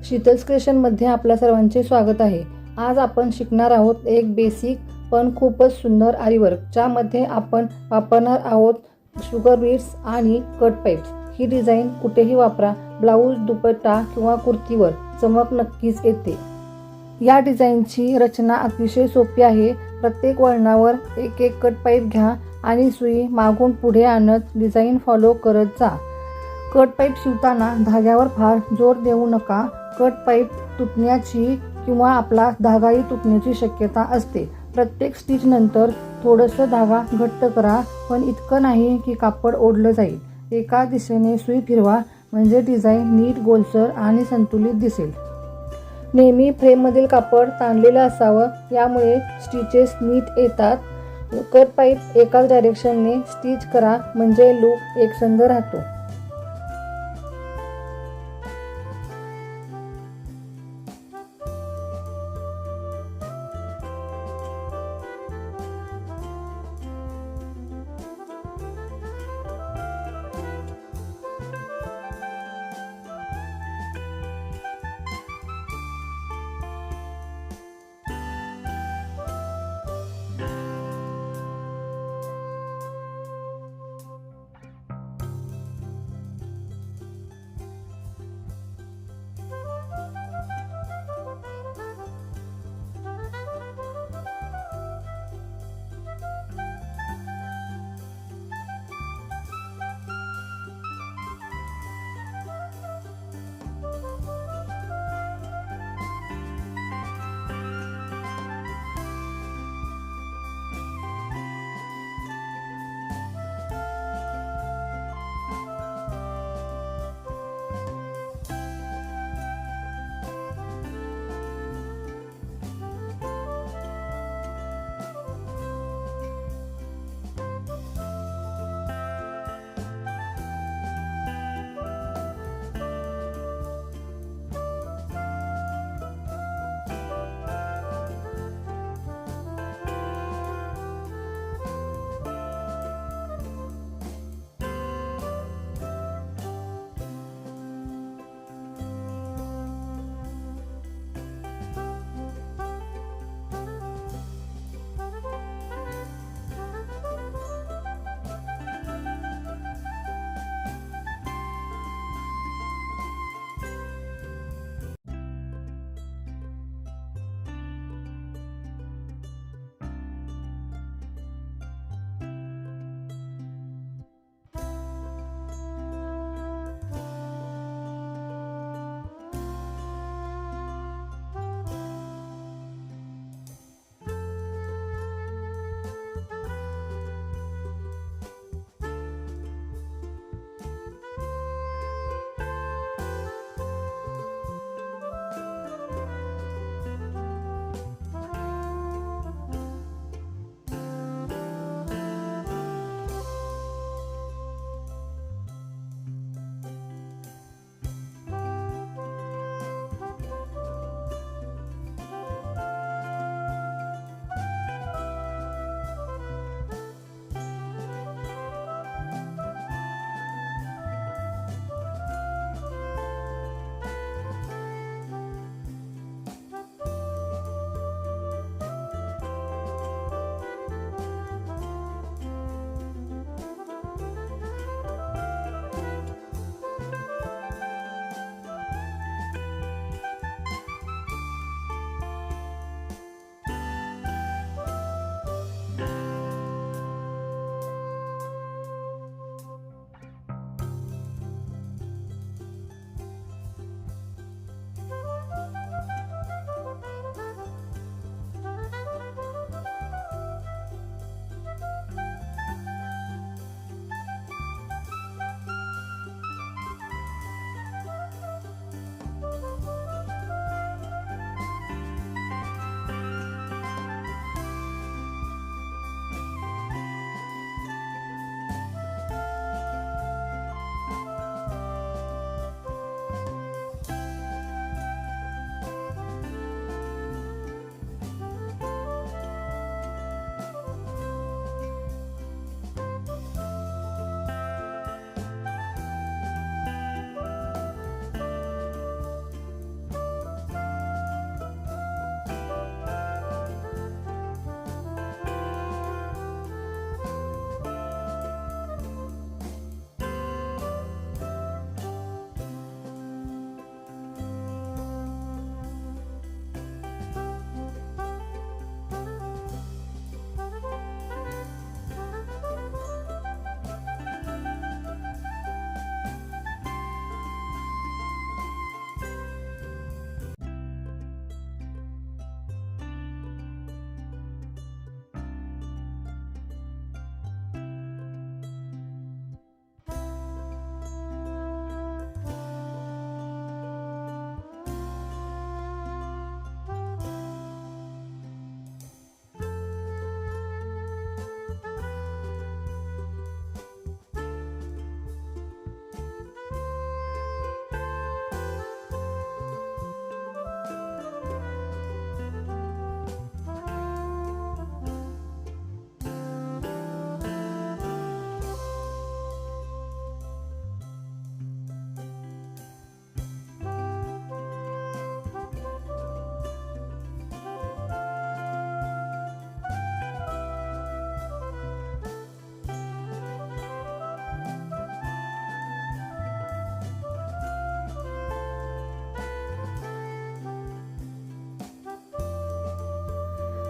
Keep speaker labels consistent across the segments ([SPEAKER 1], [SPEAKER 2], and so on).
[SPEAKER 1] शीतल्स क्रिएशनमध्ये आपल्या सर्वांचे स्वागत आहे। आज आपण शिकणार आहोत एक बेसिक पण खूपच सुंदर आरी वर्क, ज्यामध्ये आपण वापरणार आहोत शुगर बीड्स आणि कट पाईप्स। ही डिझाईन कुठेही वापरा, ब्लाऊज, दुपट्टा किंवा कुर्तीवर चमक नक्कीच येते। या डिझाईनची रचना अतिशय सोपी आहे। प्रत्येक वळणावर एक एक कट पाईप घ्या आणि सुई मागून पुढे आणत डिझाईन फॉलो करत जा। कट पाईप शिवताना धाग्यावर फार जोर देऊ नका। कट पाईप तुटण्याची किंवा आपला धागाही तुटण्याची शक्यता असते। प्रत्येक स्टिच नंतर थोडंसं धागा घट्ट करा, पण इतकं नाही की कापड ओढलं जाईल। एका दिशेने सुई फिरवा, म्हणजे डिझाईन नीट, गोलसर आणि संतुलित दिसेल। नेहमी फ्रेममधील कापड ताणलेलं असावं, यामुळे स्टिचेस नीट येतात। कट पाईप एकाच डायरेक्शनने स्टिच करा, म्हणजे लूक एकसंध राहतो।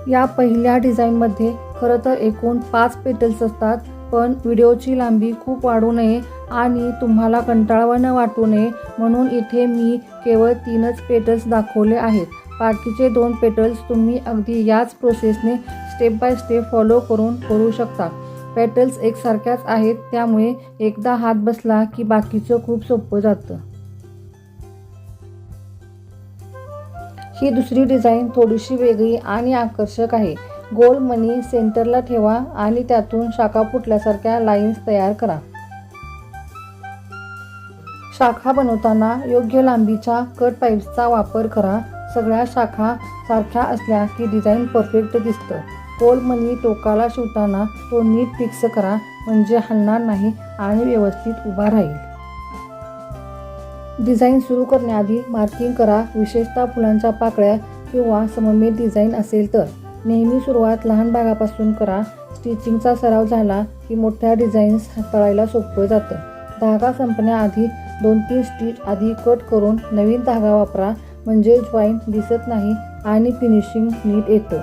[SPEAKER 1] या पहिल्या डिझाईनमध्ये खरं तर एकूण 5 पेटल्स असतात, पण व्हिडिओची लांबी खूप वाढू नये आणि तुम्हाला कंटाळवा न वाटू नये म्हणून इथे मी केवळ 3च पेटल्स दाखवले आहेत. बाकीचे 2 पेटल्स तुम्ही अगदी याच प्रोसेसने स्टेप बाय स्टेप फॉलो करून करू शकता. पेटल्स एकसारख्याच आहेत, त्यामुळे एकदा हात बसला की बाकीचं खूप सोपं जातं. ही दुसरी डिझाईन थोडीशी वेगळी आणि आकर्षक आहे. गोल मणी सेंटरला ठेवा आणि त्यातून शाखा फुटल्यासारख्या लाईन्स तयार करा. शाखा बनवताना योग्य लांबीच्या कट पाईप्सचा वापर करा. सगळ्या शाखा सारख्या असल्या की डिझाईन परफेक्ट दिसतं. गोल मणी टोकाला शिवताना तो नीट फिक्स करा, म्हणजे हलणार नाही आणि व्यवस्थित उभा राहील. डिझाईन सुरू करण्याआधी मार्किंग करा, विशेषतः फुलांच्या पाकळ्या किंवा सममित डिझाईन असेल तर. नेहमी सुरुवात लहान भागापासून करा. स्टिचिंगचा सराव झाला की मोठ्या डिझाईन्स हाताळायला सोपं जातं. धागा संपण्याआधी 2-3 स्टिच आधी कट करून नवीन धागा वापरा, म्हणजे जॉईंट दिसत नाही आणि फिनिशिंग नीट येतं.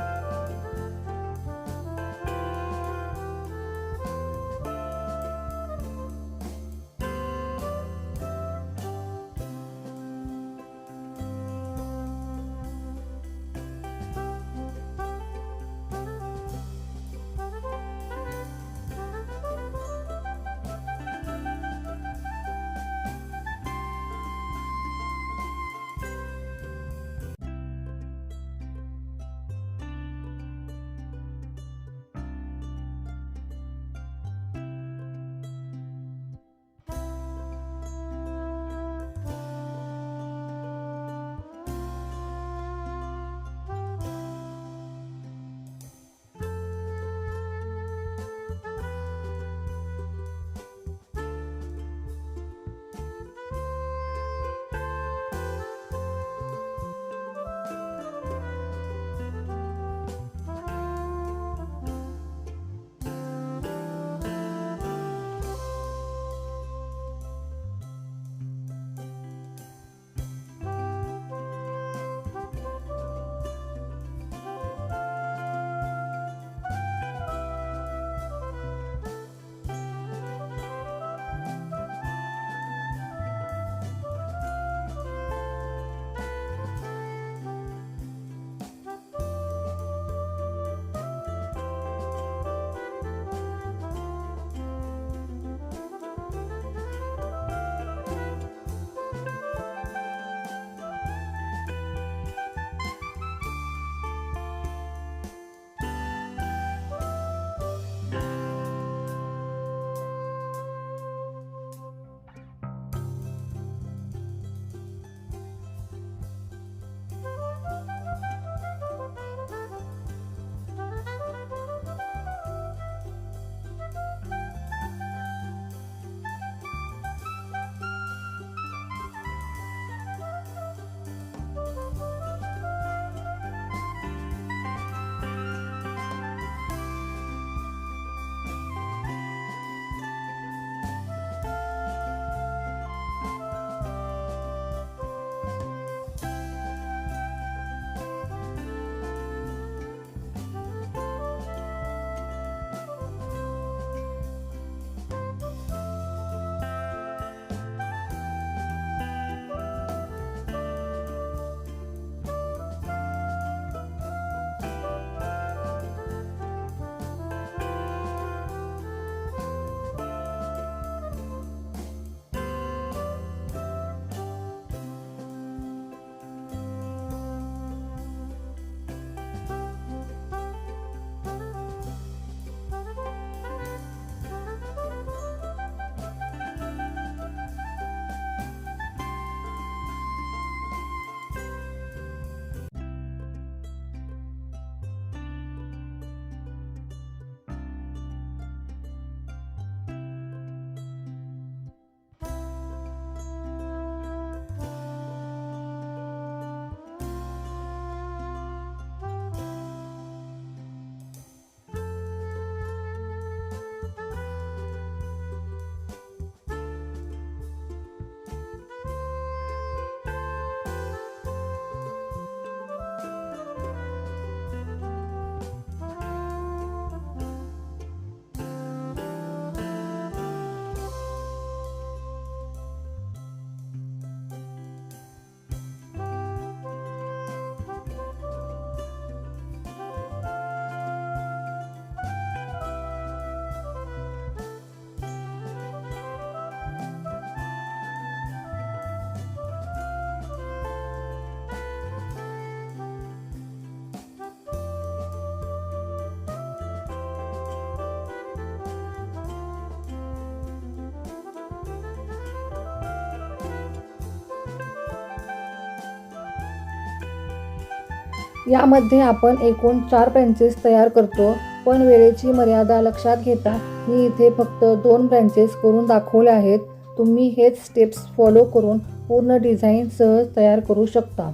[SPEAKER 1] यामध्ये आपण एकूण 4 ब्रँचेस तयार करतो, पण वेळेची मर्यादा लक्षात घेता मी इथे फक्त 2 ब्रँचेस करून दाखवले आहेत. तुम्ही हेच स्टेप्स फॉलो करून पूर्ण डिझाईन सहज तयार करू शकता.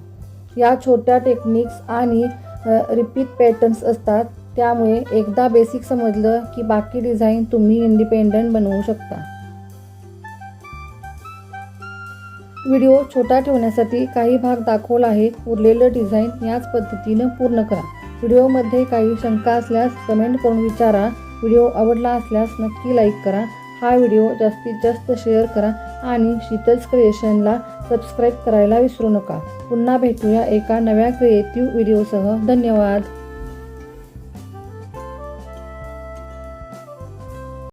[SPEAKER 1] या छोट्या टेक्निक्स आणि रिपीट पॅटर्न्स असतात, त्यामुळे एकदा बेसिक समजलं की बाकी डिझाईन तुम्ही इंडिपेंडंट बनवू शकता. व्हिडिओ छोटा ठेवण्यासाठी काही भाग दाखवला आहे. उरलेलं डिझाईन याच पद्धतीनं पूर्ण करा. व्हिडिओमध्ये काही शंका असल्यास कमेंट करून विचारा. व्हिडिओ आवडला असल्यास नक्की लाईक करा. हा व्हिडिओ जास्तीत जास्त शेअर करा आणि शीतल्स क्रिएशनला सबस्क्राईब करायला विसरू नका. पुन्हा भेटूया एका नव्या क्रिएटिव्ह व्हिडिओसह. धन्यवाद.